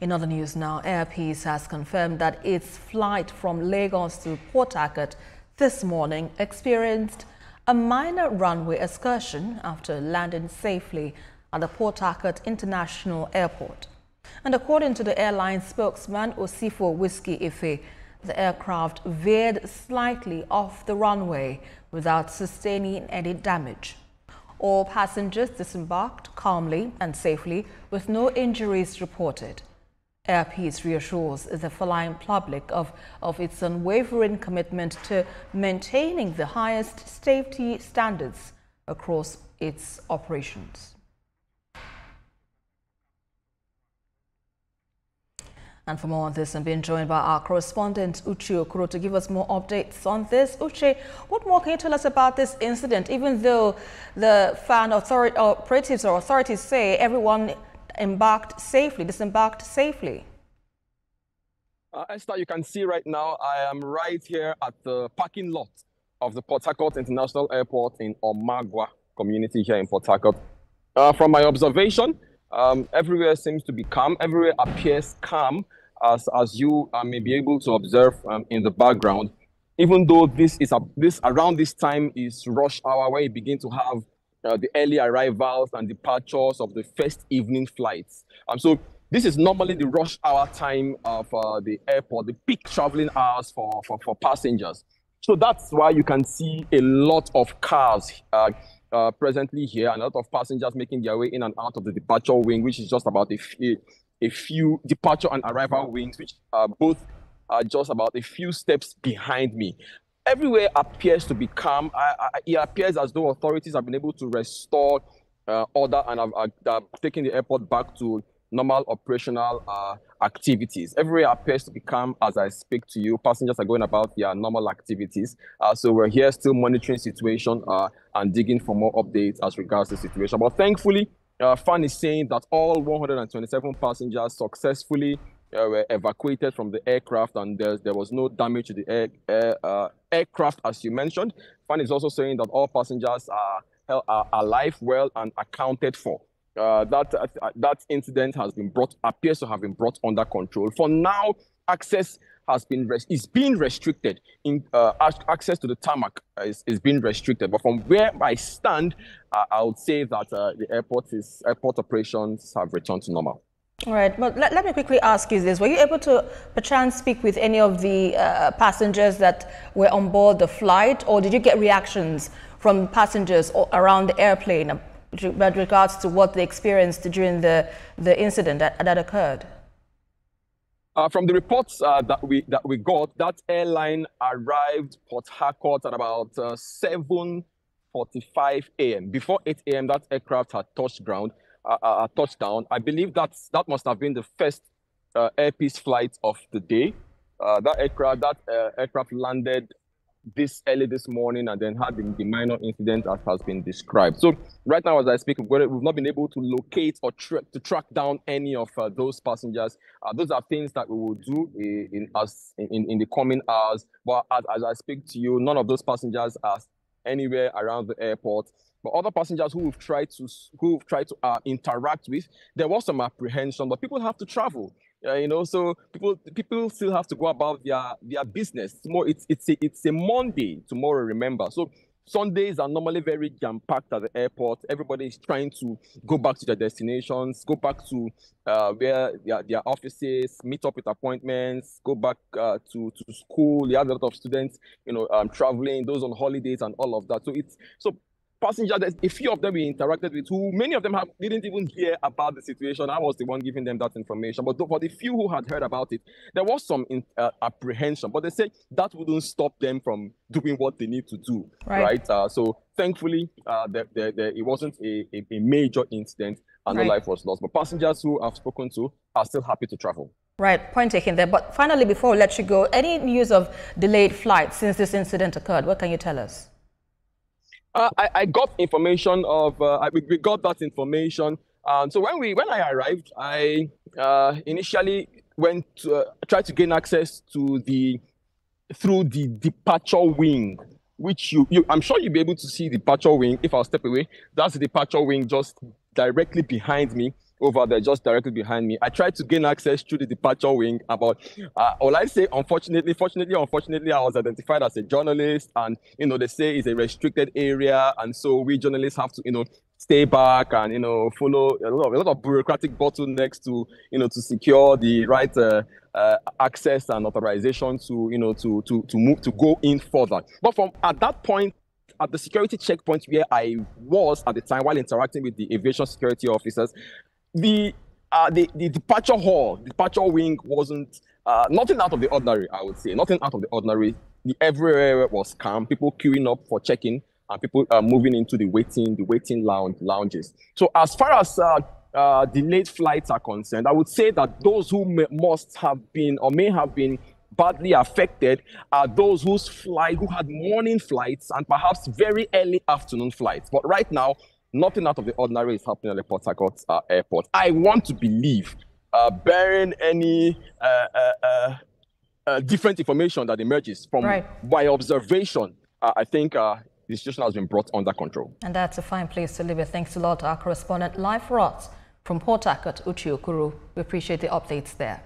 In other news now, Air Peace has confirmed that its flight from Lagos to Port Harcourt this morning experienced a minor runway excursion after landing safely at the Port Harcourt International Airport. And according to the airline spokesman Osifo Whiskey Ife, the aircraft veered slightly off the runway without sustaining any damage. All passengers disembarked calmly and safely with no injuries reported. Air Peace reassures the flying public of its unwavering commitment to maintaining the highest safety standards across its operations. And for more on this, I'm being joined by our correspondent, Uche Okoro, to give us more updates on this. Uche, what more can you tell us about this incident, even though the operatives or authorities say everyone disembarked safely? Esther, you can see right now, I am right here at the parking lot of the Port Harcourt International Airport in Omagwa community here in Port Harcourt. From my observation, everywhere seems to be calm. Everywhere appears calm, as you may be able to observe in the background. Even though around this time is rush hour, where you begin to have the early arrivals and departures of the first evening flights. So this is normally the rush hour time of the airport, the peak traveling hours for passengers. So that's why you can see a lot of cars presently here, and a lot of passengers making their way in and out of the departure wing, which is just about a few departure and arrival wings, which both are just about a few steps behind me. Everywhere appears to be calm. It appears as though authorities have been able to restore order and have taken the airport back to normal operational activities. Everywhere appears to be calm as I speak to you. Passengers are going about their normal activities. So we're here still monitoring the situation and digging for more updates as regards the situation. But thankfully, FAN is saying that all 127 passengers successfully were evacuated from the aircraft, and there was no damage to the aircraft, as you mentioned. FAN is also saying that all passengers are alive, well, and accounted for. That incident appears to have been brought under control. For now, access is being restricted. Access to the tarmac is being restricted. But from where I stand, I would say that the airport operations have returned to normal. All right, but let me quickly ask you this. Were you able to perchance speak with any of the passengers that were on board the flight, or did you get reactions from passengers around the airplane with regards to what they experienced during the incident that occurred? From the reports that we got, that airline arrived Port Harcourt at about 7:45 a.m. Before 8 a.m., that aircraft had touchdown. I believe that must have been the first Air Peace flight of the day. That aircraft landed this early this morning and then had the minor incident as has been described. So right now, as I speak, we've not been able to locate or to track down any of those passengers. Those are things that we will do in the coming hours. But as I speak to you, none of those passengers are anywhere around the airport. But other passengers who we've tried to interact with, there was some apprehension, but people have to travel. So people still have to go about their business. It's a Monday tomorrow, remember. So Sundays are normally very jam-packed at the airport. Everybody is trying to go back to their destinations, go back to where their offices, meet up with appointments, go back to school. You have a lot of students, traveling, those on holidays and all of that. So passengers, a few of them we interacted with, who many of them didn't even hear about the situation. I was the one giving them that information. But for the few who had heard about it, there was some apprehension. But they said that wouldn't stop them from doing what they need to do, right? So thankfully, it wasn't a major incident and no life was lost. But passengers who I've spoken to are still happy to travel. Right, point taken there. But finally, before we let you go, any news of delayed flights since this incident occurred? What can you tell us? I got information of, we got that information. So when I arrived, I initially went to try to gain access to through the departure wing, which I'm sure you'll be able to see the departure wing if I'll step away. That's the departure wing just directly behind me. over there, just directly behind me. I tried to gain access through the departure wing, but all I say, unfortunately, I was identified as a journalist, and they say it's a restricted area, and so we journalists have to stay back and follow a lot of bureaucratic bottlenecks to to secure the right access and authorization to move to go in further. But from at that point, at the security checkpoint where I was at the time while interacting with the aviation security officers, the departure wing wasn't nothing out of the ordinary. I would say nothing out of the ordinary. Everywhere was calm. People queuing up for check-in, and people moving into the waiting lounges. So as far as delayed flights are concerned, I would say that those who must have been or may have been badly affected are those who had morning flights and perhaps very early afternoon flights. But right now, nothing out of the ordinary is happening at the Port Harcourt airport. I want to believe, bearing any different information that emerges from my observation, I think the situation has been brought under control. And that's a fine place to leave it. Thanks a lot, our correspondent live for us from Port Harcourt, Uche Okuru. We appreciate the updates there.